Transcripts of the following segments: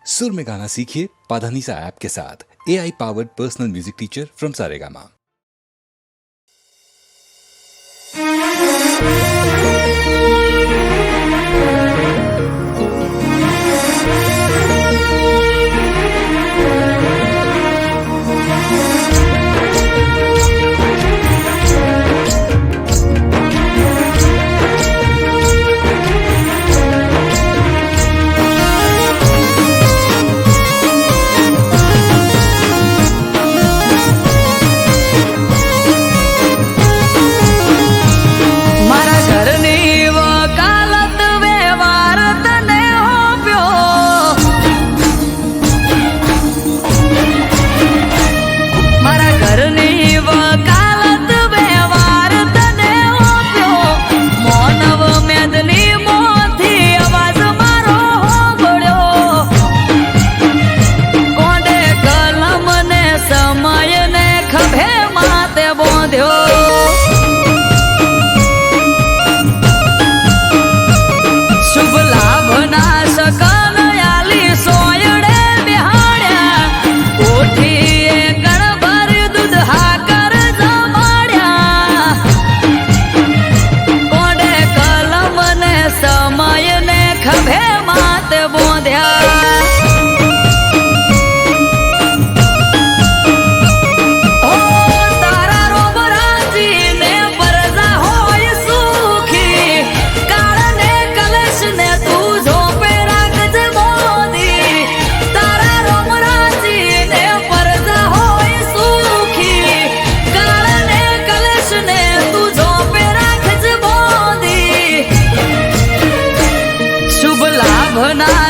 सुर में गाना सीखिए पाधानीसा ऐप के साथ। AI powered personal music teacher from Saregama.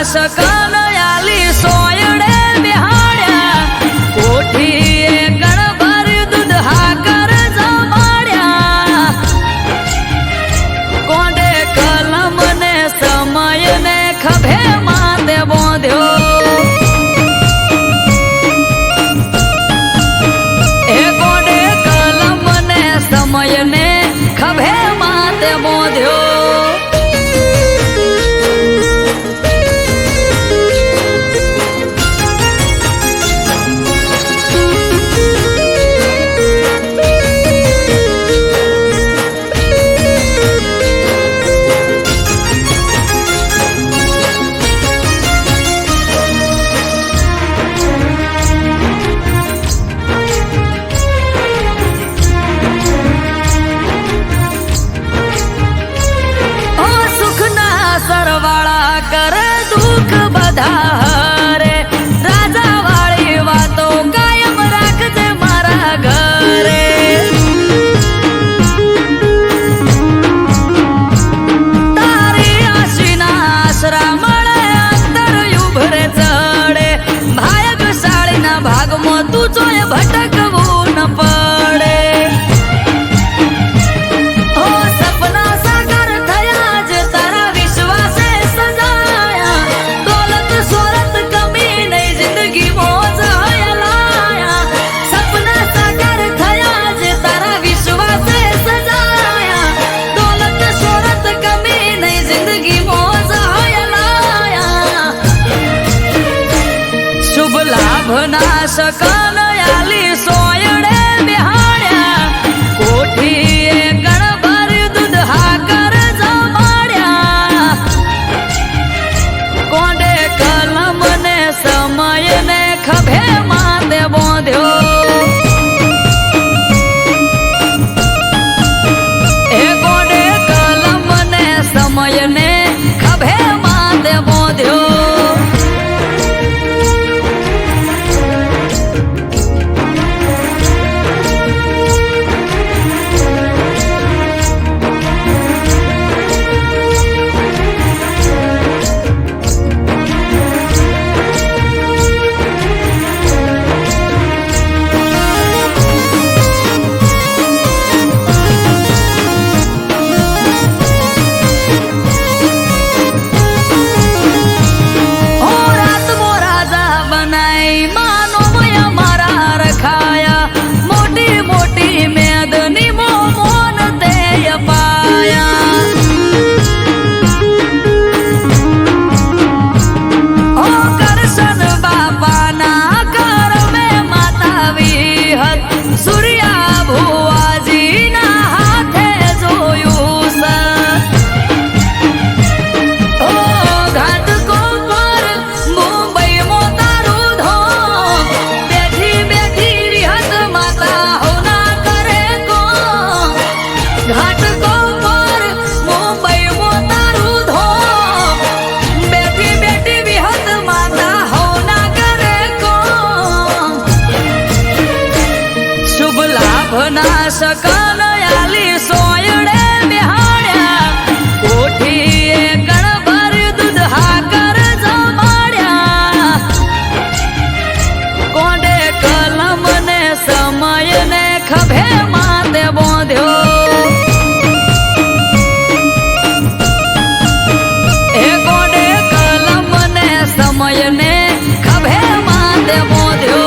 सकल आली सोयड़े बिहाड्या कोठी गणभर दूध हाकर जमाड्या कोंडे कलम ने समय ने खभे माते बोंध्यो ए कोंडे कलम ने समय ने खभे माते बोंध्यो सरवाड़ा कर दुख बधा रे राजा वाली वातो कायम राख दे मारा घरे तारी आशीना आसरा मळे अंतर उभरे चढे भायगशाळीना भागमो तुझो भटकवू न पडे सकल आली सोयड़े बिहाड्या कोठी गणभर दूध हाकर जमाड्या कोंडे कलम ने समय ने खभे माते बोंध्यो ए कोंडे कलम ने समय ने खभे माते बोंध्यो શકન આલી સોયડે બિહાડ્યા કોઠીએ ગણભર દૂધ હાકર જમાડ્યા કોડે કલમ ને સમય ને ખભે માથે બોંધ્યો એ કોડે કલમ ને સમય ને ખભે માથે બોંધ્યો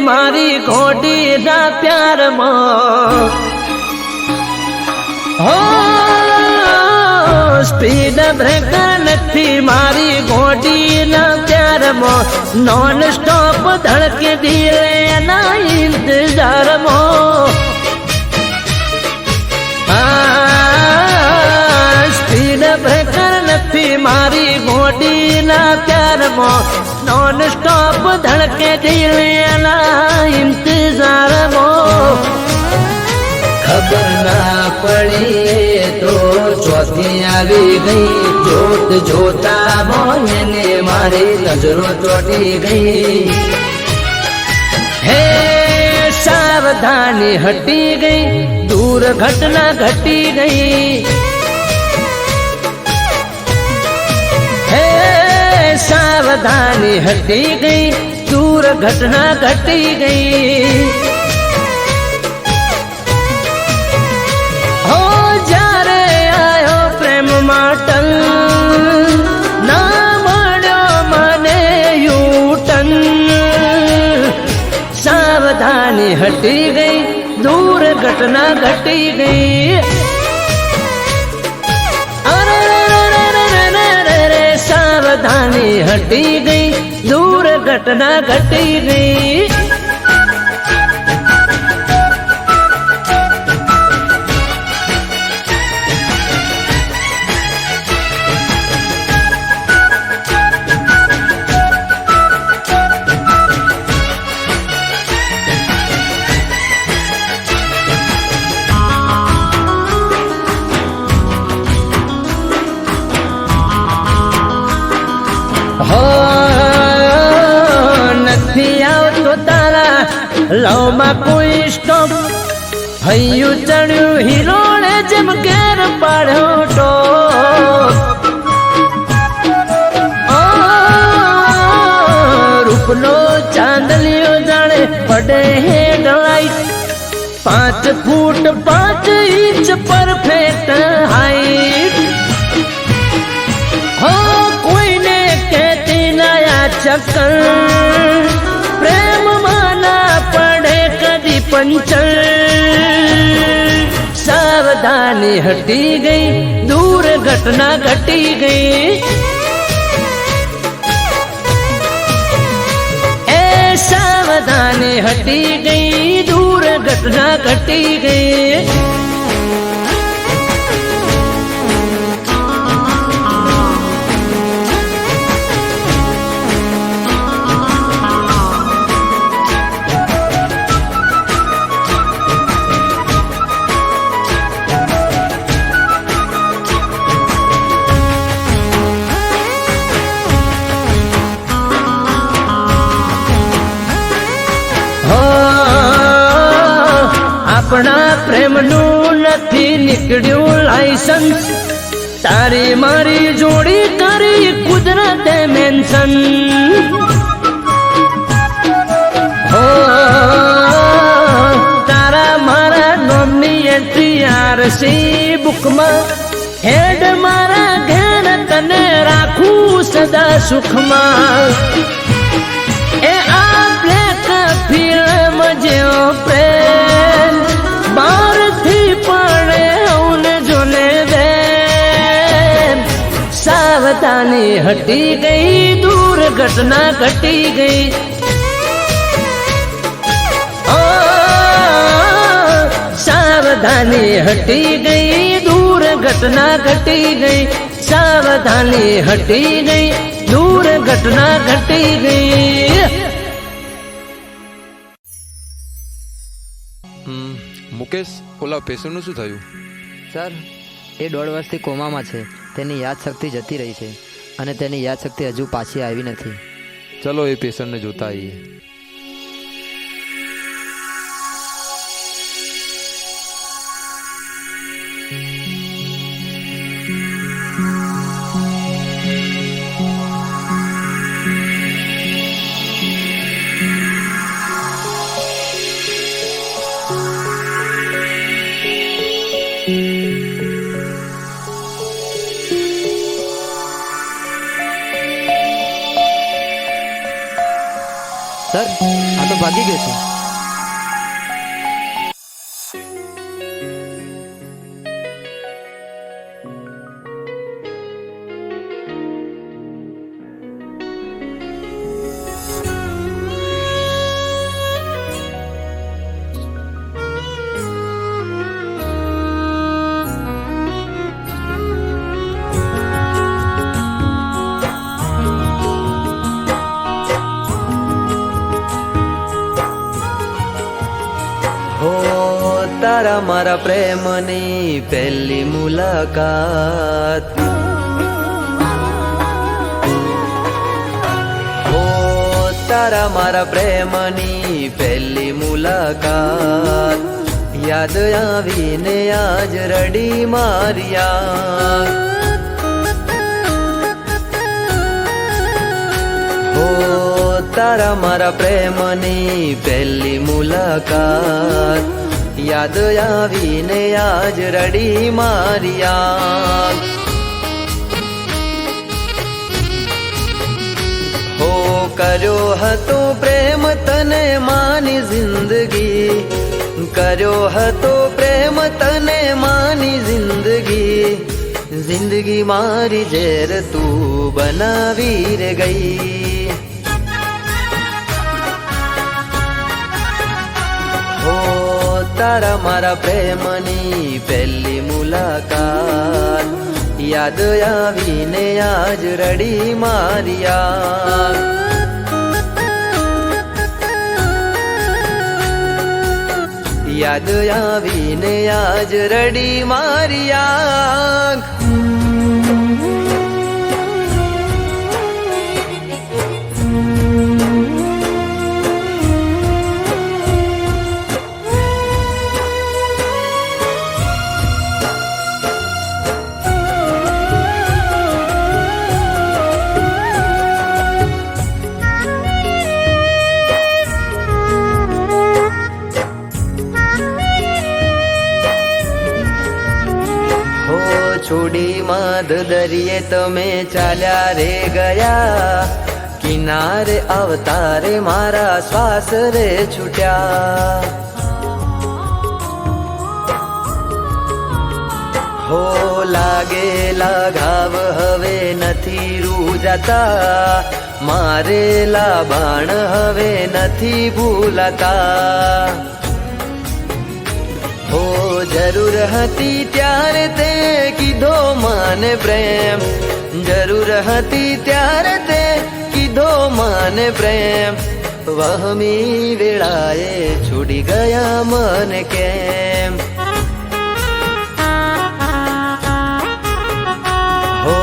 મારી ઘોડીના પ્યારમાં હો સ્પીડ બ્રેકર નથી મારી ઘોડીના પ્યારમાં નોન સ્ટોપ ધડકે દિલે એના ઇંતજારમાં સ્પીડ બ્રેકર નથી મારી ઘોડીના પ્યારમાં નોન સ્ટોપ ધડકે દિલે એના ઇંતજારમાં ખબર ના પડી તો ચોથી આવી ગઈ જોત જોતા મોને મારી નજરો ચોટી ગઈ હે સાવધાની હટી ગઈ દૂર ઘટના ઘટી ગઈ હે સાવધાની હટી ગઈ દૂર ઘટના ઘટી ગઈ માટલ ના મળ્યો મને યુટન સાવધાની હટી ગઈ દૂર ઘટના ઘટી ગઈ અરે સાવધાની હટી ગઈ દૂર ઘટના ઘટી ગઈ નથી આવતો તારા લવમાં કોઈ સ્ટોપ હૈયું ચડ્યું હિરોળે જેમ ઘેર પાડ્યો ટોપ રૂપનો ચાંદલિયો જાણે પડે હેડલાઇટ 5 ફૂટ 5 ઇંચ પરફેક્ટ હાઈટ ચક્કર પ્રેમમાં ના પડે કદી પંચર સાવધાની હટી ગઈ દૂર ઘટના ઘટી ગઈ એ સાવધાની હટી ગઈ દૂર ઘટના ઘટી ગઈ આપણા પ્રેમનું નથી નીકળ્યું લાયસન્સ તારી મારી જોડી કરી કુદરતે મેન્શન હો તારા મારા નોમની એન્ટ્રી આરસી બુકમાં હેડ મારા ઘેર તને રાખું સદા સુખમાં એ આ બ્લેક ફિલ્મ જેવો પ્રેમ બારથી પડે હું જોને દે સાવધાની હટી ગઈ દૂર ઘટના ઘટી ગઈ સાવધાની હટી ગઈ દૂર ઘટના ઘટી ગઈ સાવધાની હટી ગઈ દૂર ઘટના ઘટી ગઈ મુકેશ ઓલા પેશન્ટનું શું થયું? સર એ 1.5 વર્ષથી કોમામાં છે. તેની યાદશક્તિ જતી રહી છે અને તેની યાદશક્તિ હજુ પાછી આવી નથી. ચલો એ પેશન્ટને જોતા આવીએ. સર આ તો ભાગી ગયો છે. હો તારા મારા પ્રેમની પહેલી મુલાકાત, હો તારા મારા પ્રેમની પહેલી મુલાકાત, યાદ આવીને આજ રડી મારિયા. હો તારા મારા પ્રેમની પહેલી મુલાકાત, યાદ આવીને આજ રડી મારિયા. હો કર્યો હતો પ્રેમ તને માની જિંદગી, કર્યો હતો પ્રેમ તને માની જિંદગી, જિંદગી મારી ઝેર તું બનાવી રે ગઈ. હો તારા મારા પ્રેમની પહેલી મુલાકાત, યાદ આવીને આજ રડી મારિયા. યાદ આવીને આજ રડી મારિયા. છોડી માધ દરિયે તમે ચાલ્યા રે ગયા, કિનારે અવતારે મારા શ્વાસ રે છૂટ્યા. હો લાગેલા ઘાવ હવે નથી રૂજાતા, મારેલા બાણ હવે નથી ભૂલાતા. હો જરૂર હતી ત્યારે તે કીધો મને પ્રેમ, જરૂર હતી ત્યારે તે કીધો મને પ્રેમ, વહમી વેળાએ છોડી ગયા મને કેમ. હો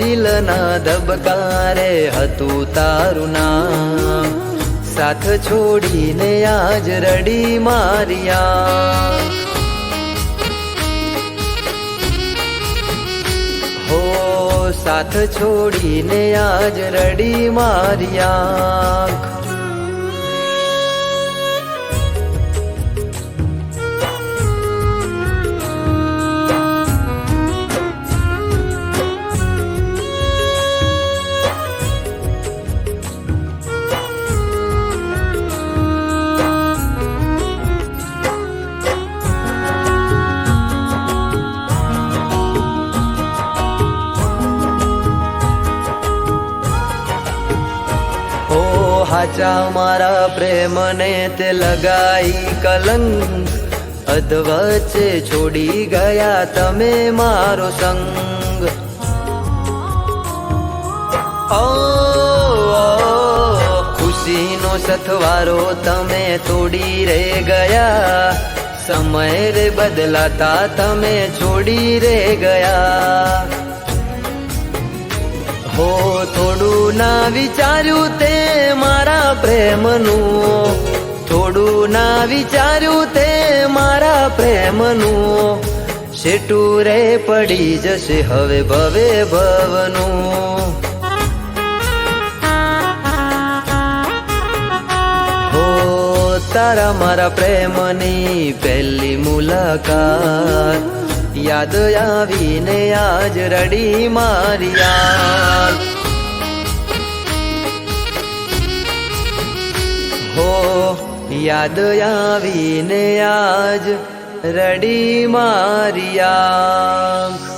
દિલના ધબકારે હતું તારું નામ, સાથ છોડીને આજ રડી મારિયા. હો સાથ છોડીને આજ રડી મારિયા. હાચા મારા પ્રેમને તે લગાઈ કલંક, અધવચ્ચે છોડી ગયા તમે મારો સંગ. ઓ ખુશીનો સથવારો તમે તોડી રે ગયા, સમય રે બદલાતા તમે છોડી રે ગયા. હો થોડું ના વિચાર્યું તે મારા પ્રેમનું, થોડું ના વિચાર્યું તે મારા પ્રેમનું, શેટું રે પડી જશે હવે ભવે ભવનું. હો તારા મારા પ્રેમની પહેલી મુલાકાત, યાદ આવીને આજ રડી મારિયા. હો યાદ આવીને આજ રડી મારી આંખ.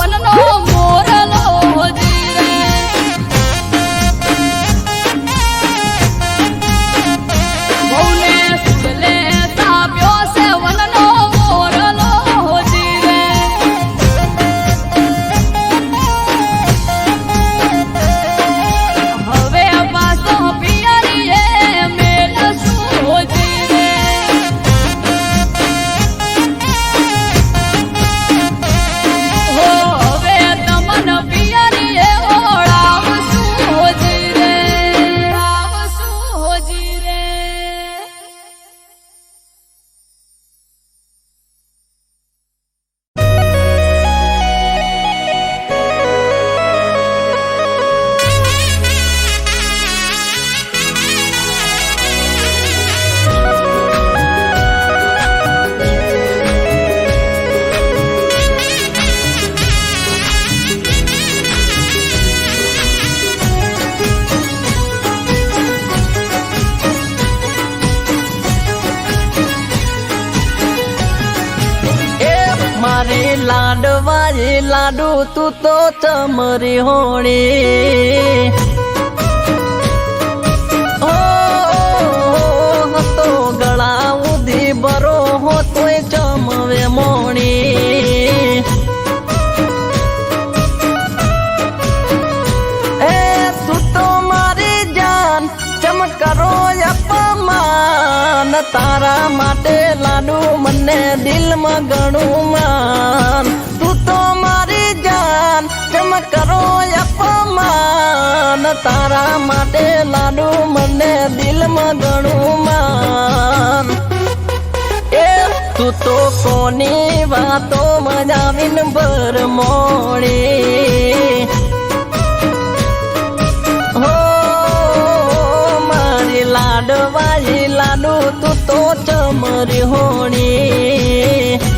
વનનો મોરલો જીરે બહુને સુગલે તાપ્યો છે વનનો મોરલો જીરે હવે પાછો પિયરીએ મેલ શું જીરે હવે તમન પિયરીએ ઓળાવશું હોજી રે આવશું હોજી રે મારી લાડવાજી લાડુ તું તો ચમરી હોણી તો ગળા ઉધી બરો હો તોય ચમવે મોણી એ તું તો મારી જાન ચમકરો અપમાન તારા માટે લાડુ મને દિલમાં ઘણું માન તું તો મારી જાન ચમકરો અપમાન તારા માટે લાડુ મને દિલમાં ઘણું માન એ તું તો કોની વાતો મજાવીન ભર મોણી હો મારી લાડવાજી લાડુ તું તો ચમરી હોણી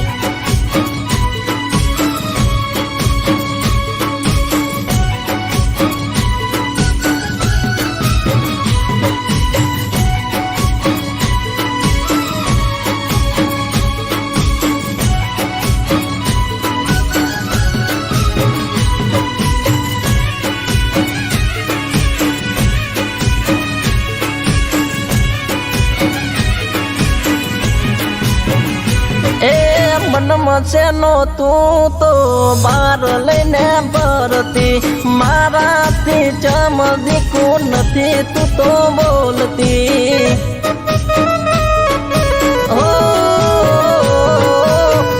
મનમાં છે નો તું તો બાર લઈને ભરતી મારાથી ચમદીકું નથી તું તો બોલતી હો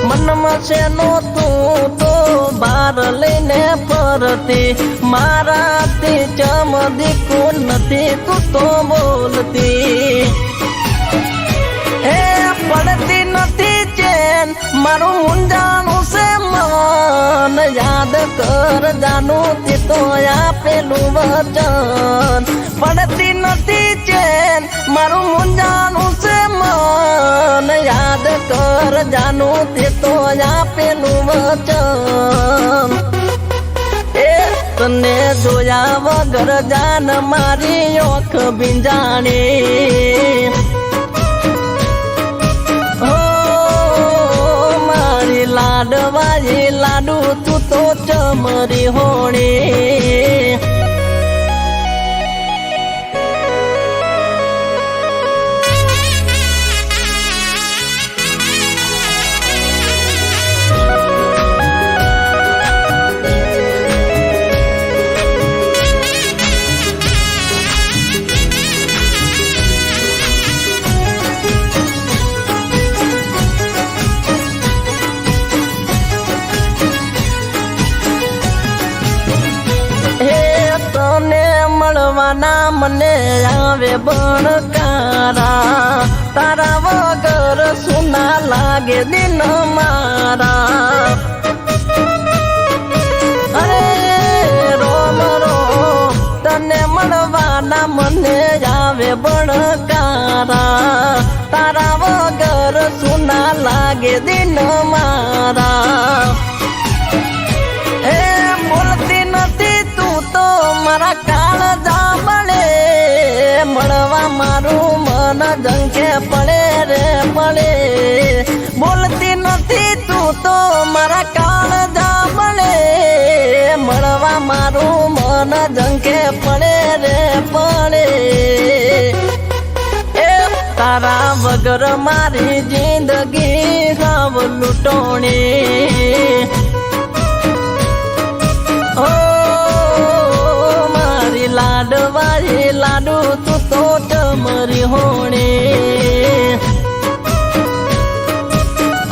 મનમાં છે નો તું તો બાર લઈને ફરતી મારાથી ચમદીકું નથી તું તો બોલતી એ પડતી નથી ચેન મારું મુંજાનું છે મન યાદ કર જાનું તે તો આપેલું વચન પડતી નથી ચેન મારું મુંજાનું છે મન યાદ કર જાનું તે તો આપેલું વચન એ તને જોયા વગર જાન મારી ઓખ ભીંજાણી લાડવાજી લાડુ તું તો ચમરી હોણી મળવાના મને આવે બણકારા તારા વગર સુના લાગે દિન મારા અરે રોમ રો તને મળવાના મને આવે બણકારા તારા વગર સુના લાગે દિન મારા એ બોલતી નથી તું તો મારા કાળ જામણે મળવા મારું મન જંખે પડે રે પડે બોલતી નથી તું તો મારા કાળ જામણે મારું મન ઝંકે પડે રે પડે એ તારા વગર મારી જિંદગી સાવ લૂંટોણી ઓ મારી લાડવાળી લાડુ તું તો ટમરી હોણી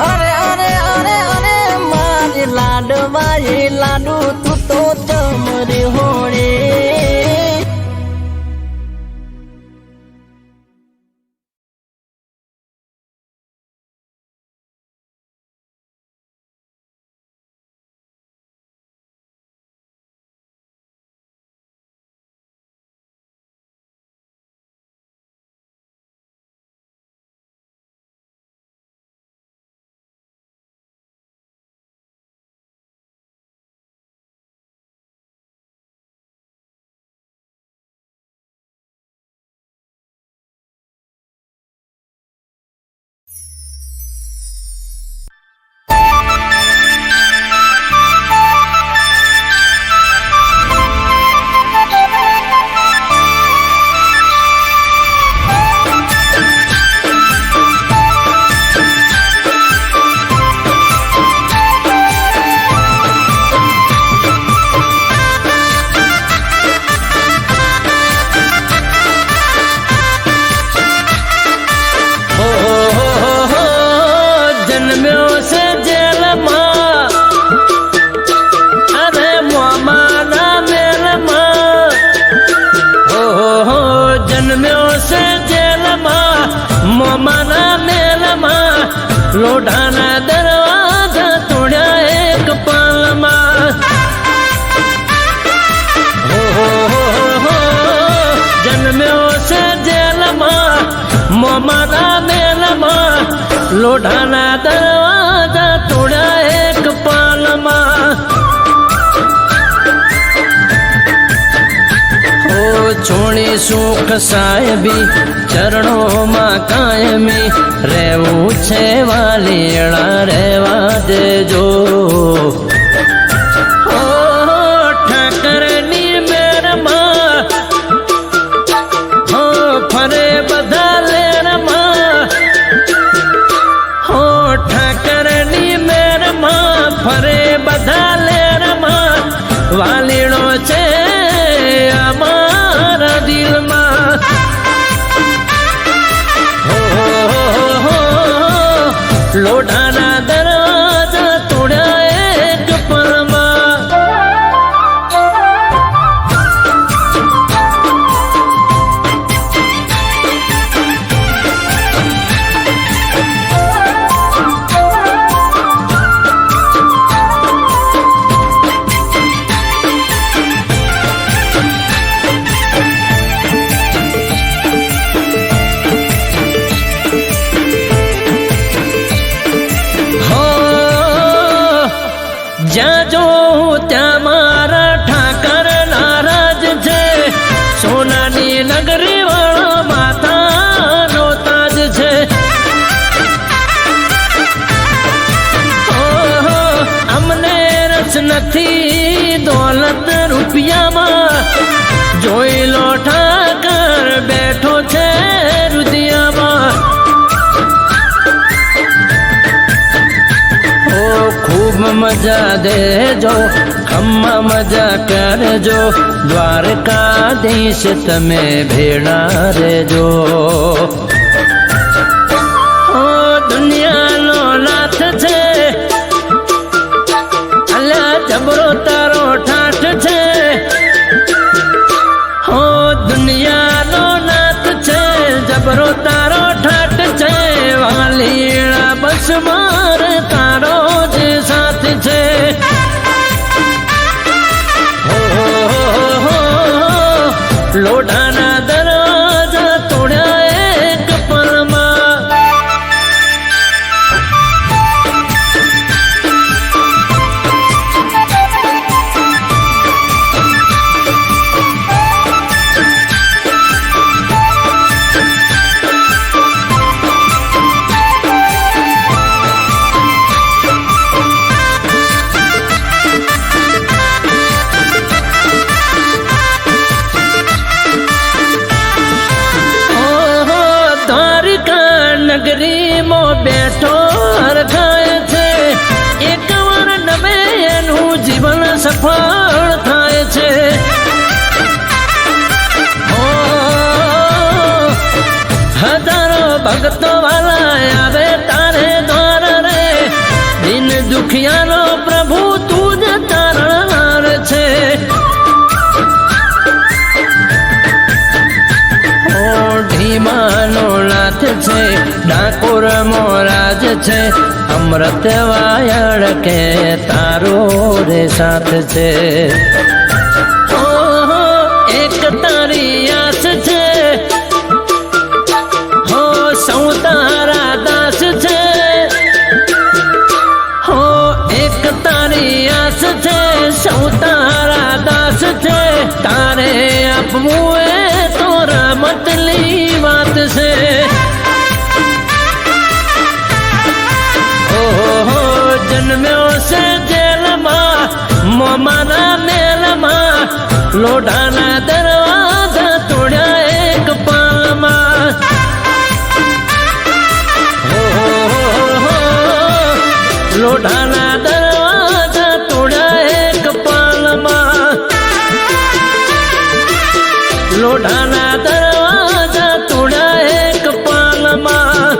અરે અરે અરે અરે મારી લાડવાળી લાડુ તું તો ટમરી હોણી લોઢાના દરવાજા તોડ્યા એક પાલમાં હો જન્મ્યો છે જેલમાં મોમાના મેલમાં લોઢાના દરવાજા તોડ્યા એક પાલમાં છોડી સુખ સાહેબી ચરણોમાં કાયમી રહેવું છે વાલીણા રહેવા દેજો ઠાકરની મેરમાં ફરે બધા લેરમાં ઠાકરની મેરમાં ફરે બધા લેરમાં વાલીણો છે અમારા દિલમાં લોઢાના દરવાજા તોડ્યા એક પલમાં જ્યાં જો ત્યાં મારા ઠાકર નારાજ છે સોનાની નગરી વાળો માતાનો તાજ છે અમને રસ નથી દોલત રૂપિયામાં જોઈ લો ઠાકર બેઠો છે રુદિયામાં ખૂબ મજા દેજો ખમ્મા મજા કરજો દ્વારકાધીશ તમે ભેળા રેજો દુનિયાનો નાથ છે અલ્યા જબરો તારો ઠાઠ છે દુનિયાનો નાથ છે જબરો તારો ઠાઠ છે વાલીણા બસ માર તારો જ સાથ છે લોઢાના દરવાજા તોડ્યા એક સફળ થાય છે. ઓ હજારો ભક્તો વાલા આવે તારે દ્વાર રે, દિન દુખિયાનો પ્રભુ તું જ તારણહાર છે. ઢીમાનો નાથ છે, ડાકોર મોરાજ છે, અમૃત વાયળ કે તારો રે સાથ છે. ઓહો એક તારી આસ છે, હો સૌ તારા દાસ છે. હો એક તારી આસ છે, સૌ તારા દાસ છે. તારે આપવું એ તો રમતની વાત છે. ઓહો જન્મ્યો છે જેલમાં, મોમાના મેલમાં, લોઢાના દરવાજા તોડ્યા એક પાલમાં. લોઢાના દરવાજા તોડ્યા એક પાલમાં. લોઢાના દરવાજા તોડ્યા એક પાલમાં.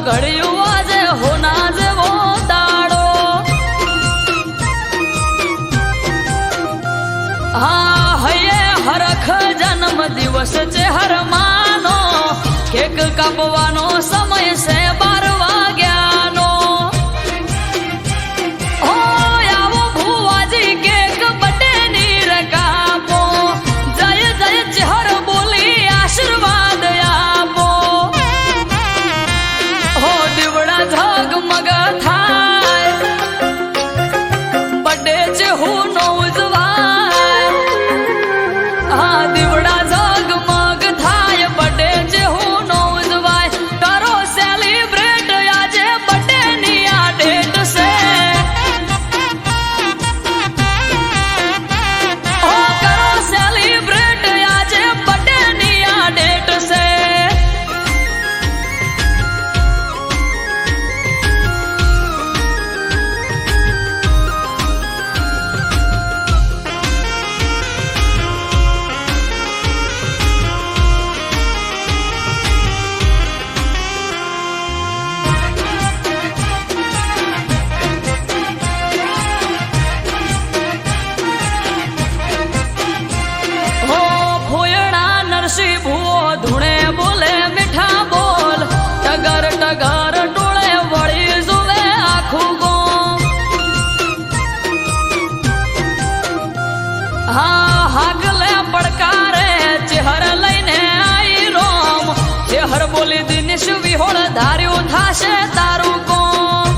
ઘડ્યું આજે હોના જેવો દાડો. હા હૈયે હરખ જન્મ દિવસ છે હરમાનો, કેક કાપવાનો સમય છે 12 વાગ્યાનો. ઓ આવો ભુવાજી કેક બટેની રકાપો, જય જય ચહર બોલી આશીર્વાદ આપો. દીવડા ઝગમગ થાય, બડે ચેહું નો ઉજવાય. હા દીવડા ઝગમગ થાય, બડે ચેહું નો ઉજવાય. બોલી દિનેશ વિહોળ ધાર્યું થાશે તારું કોમ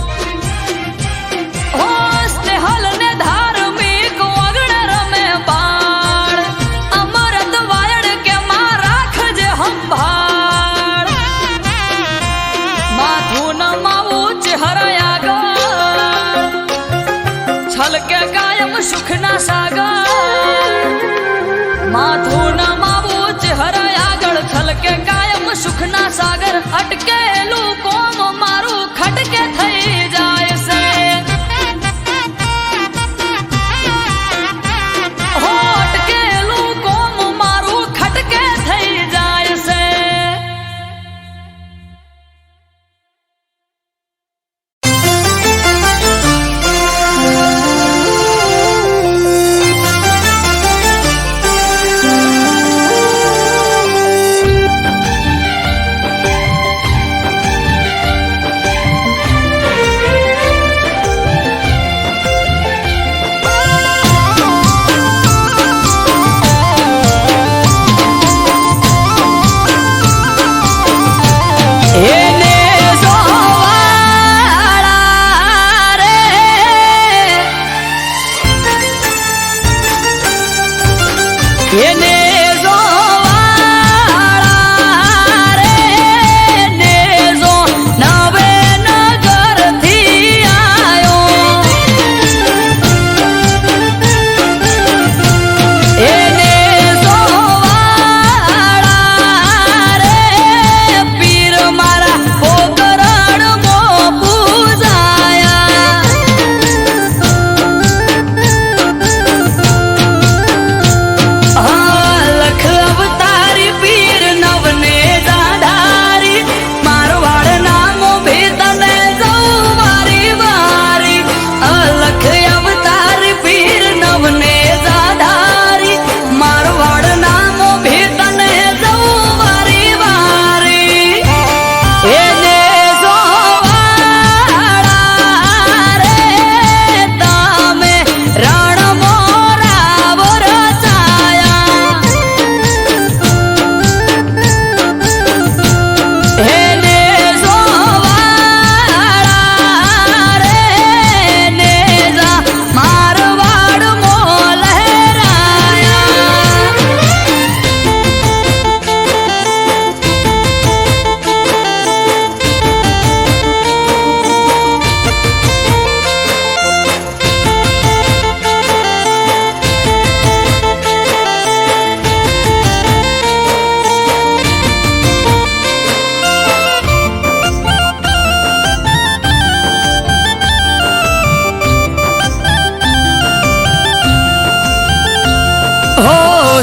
હો સ્નેહલ ને ધાર્મિક વગણ રમે બાળ અમરત વાયડ કે માં રાખજે સંભાળ માથું નમાવું ચહેરા આગળ છલકે કાયમ સુખના સાગર માથું નમાવું ચહેરા આગળ છલકે કાયમ સુખના સાગર અટકેલું કોમ મારું ખટકે થઈ જાય છે હો અટકેલું કોમ મારું ખટકે થઈ જાય છે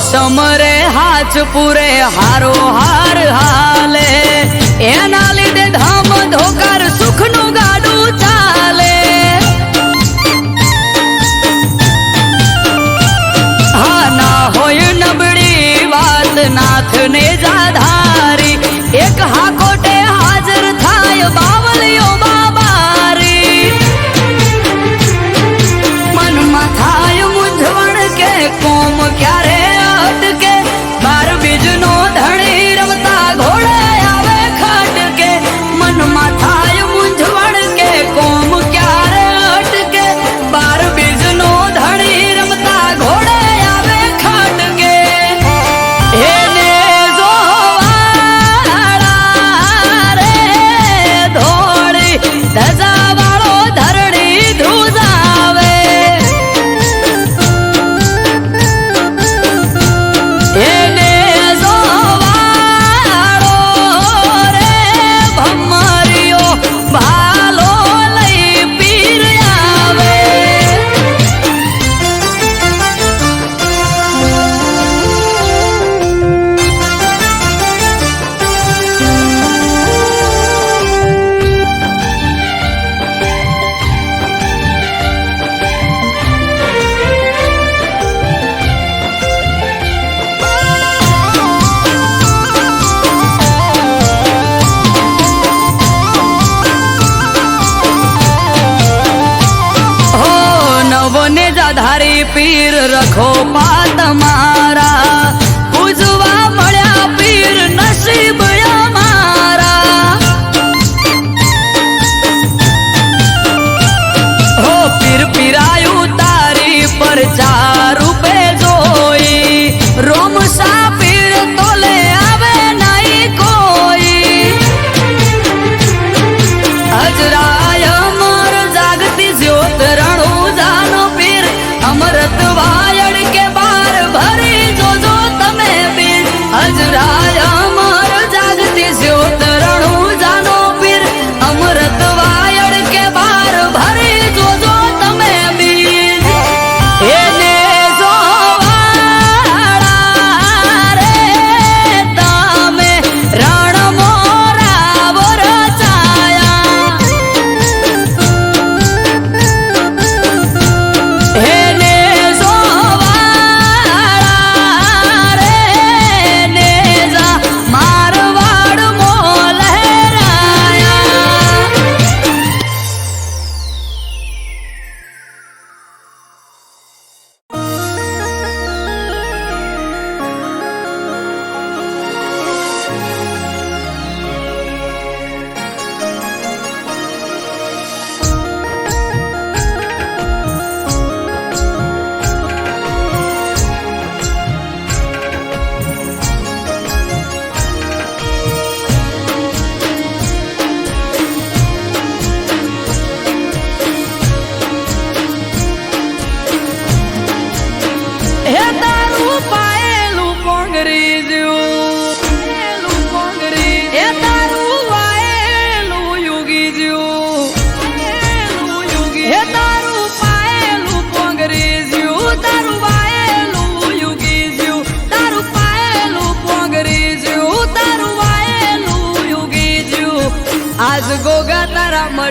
સમરે હાચ પૂરે હારો હાર હાલે એના લીધે ધામ ધોકાર સુખનું ગાડું ચાલે હા ના હોય નબળી વાત નાથને જાધારી એક હાકોટે હાજર થાય બાવલીઓ બાબારી મનમાં થાય મૂંઝવણ કે કોમ ક્યારે અટકે બાર બીજનો ધણી રમતા ઘોડે આવે ખટકે મનમાં થાય મૂંઝવણ કે કોમ ક્યારે અટકે બાર બીજનો ધણી રમતા ઘોડે આવે ખટકે એને જોવાળા રે ધોળી ધજા વાળો ધરણી ધ્રુજાવે એને જોવાળો રે ભમરિયો ભાલો લઈ પીર આવે હો નવને જાધારી પીર રખો પા તમારા પૂજવા મળ્યા પીર નસીબ અમારા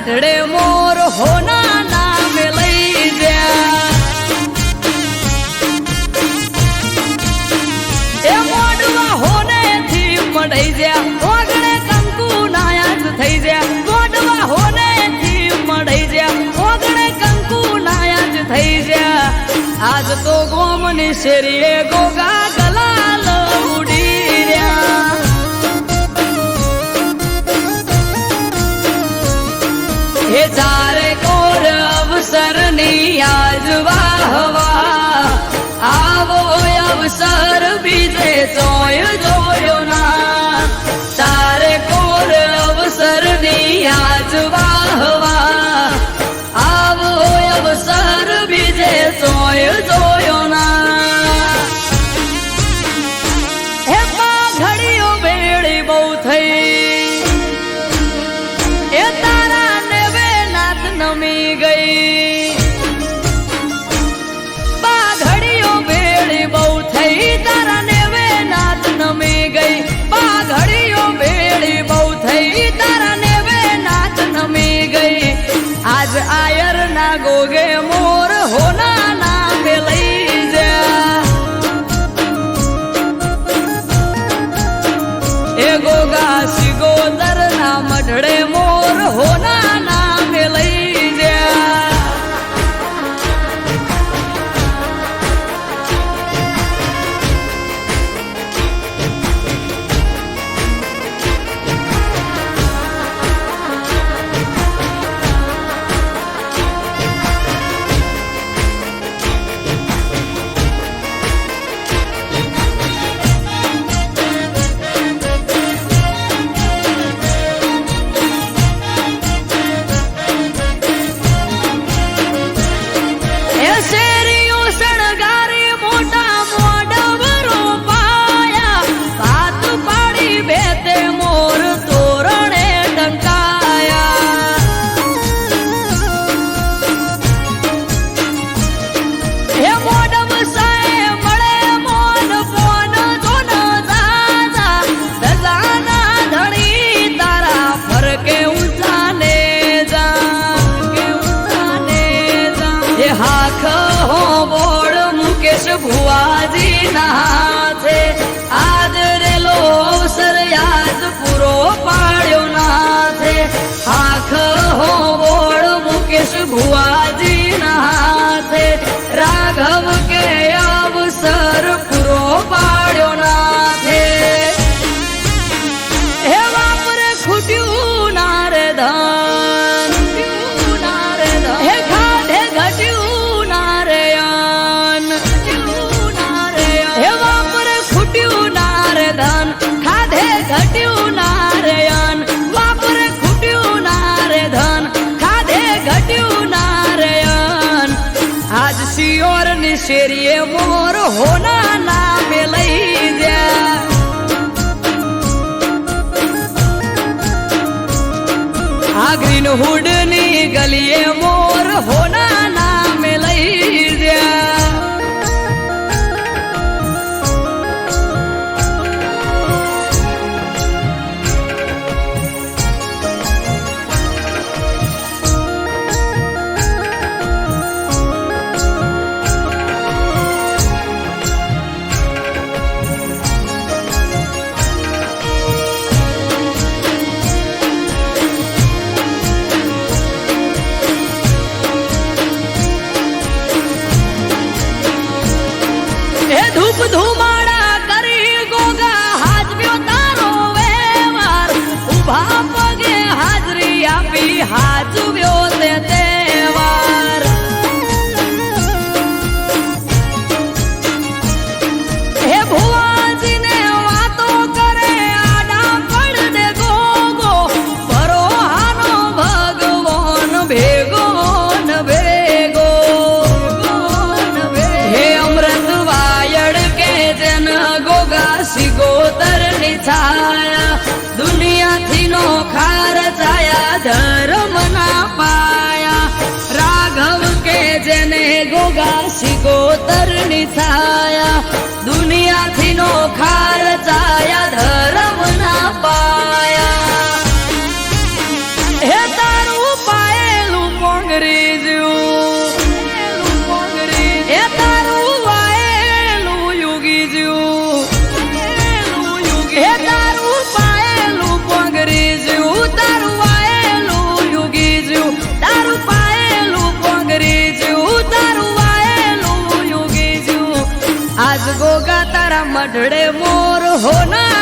મઢડે મોર હોના નામે લઈ જા એ મોડવા હોને થી મઢઈ જા ઓગણે કંકુ નાયાત થઈ જા મોડવા હોને થી મઢઈ જા ઓગણે કંકુ નાયાત થઈ જા આજ તો ગોમની શેરીએ ગોગા ગલાલ ઉડી રહ્યા હે ચારે કોર અવસરની આજ વાહવા આવો અવસર બીજે જોય જોયો ના ચારે કોર અવસરની આજ વાહવા આવો અવસર બીજે જોય જોયો ના હે ઘડીઓ બેડી બહુ થઈ એ તારા નેવે નાથ નમી ગઈ ઘડીઓ બેડી બહુ થઈ તારા નેવે નાથ નમી ગઈ ઘડીઓ બેડી બહુ થઈ તારા નેવે નાથ નમી ગઈ આજ આયર ના ગોગે મોર હોના નામે લઈ જા એ ગોગા સિગોદર ના મઢડે મોર હોના નામે લઈ જા ભુવાજી નાથે આદરેલો અવસર યાદ પૂરો પાડ્યો નાથે આખ હો બોળ મુકેશ ભુવાજી નાથે રાઘવ કે અવસર પૂરો પાડ્યો નાથે હે વાપરે ખૂટ્યું નારે ધન હે ખાધે ઘટ્યું નારે ઘટ્યું નારયન વાપરે ખૂટ્યું નારે ધન ખાધે ઘટ્યું નારયન આજ શિયોર ની શેરીએ મોર હોના નામે લઈ જા આ ગ્રીન હુડ ની ગલીએ મોર હોના નામે લઈ જા ધુમાડા કરી ગોગા હાજવ્યો તારો વેવાર ઉભા પગે હાજરી આપી હાજવ્યો તે તહેવાર હે ભુવાજી ને વાતો કરે આડા પડ દે ગોગો ભરો હાનો ભગવાન ભેગો ન ભેગો હે અમૃત જન ગોગા સિગોતર ની છાયા દુનિયાથી નો ખાર છાયા ધર્મ ના પાયા રાઘવ કે જેને ગોગા સિગોતર ની છાયા દુનિયાથી નો ખાર છાયા ધર્મ ના પાયા હે તારું ગઢડે મોર હોના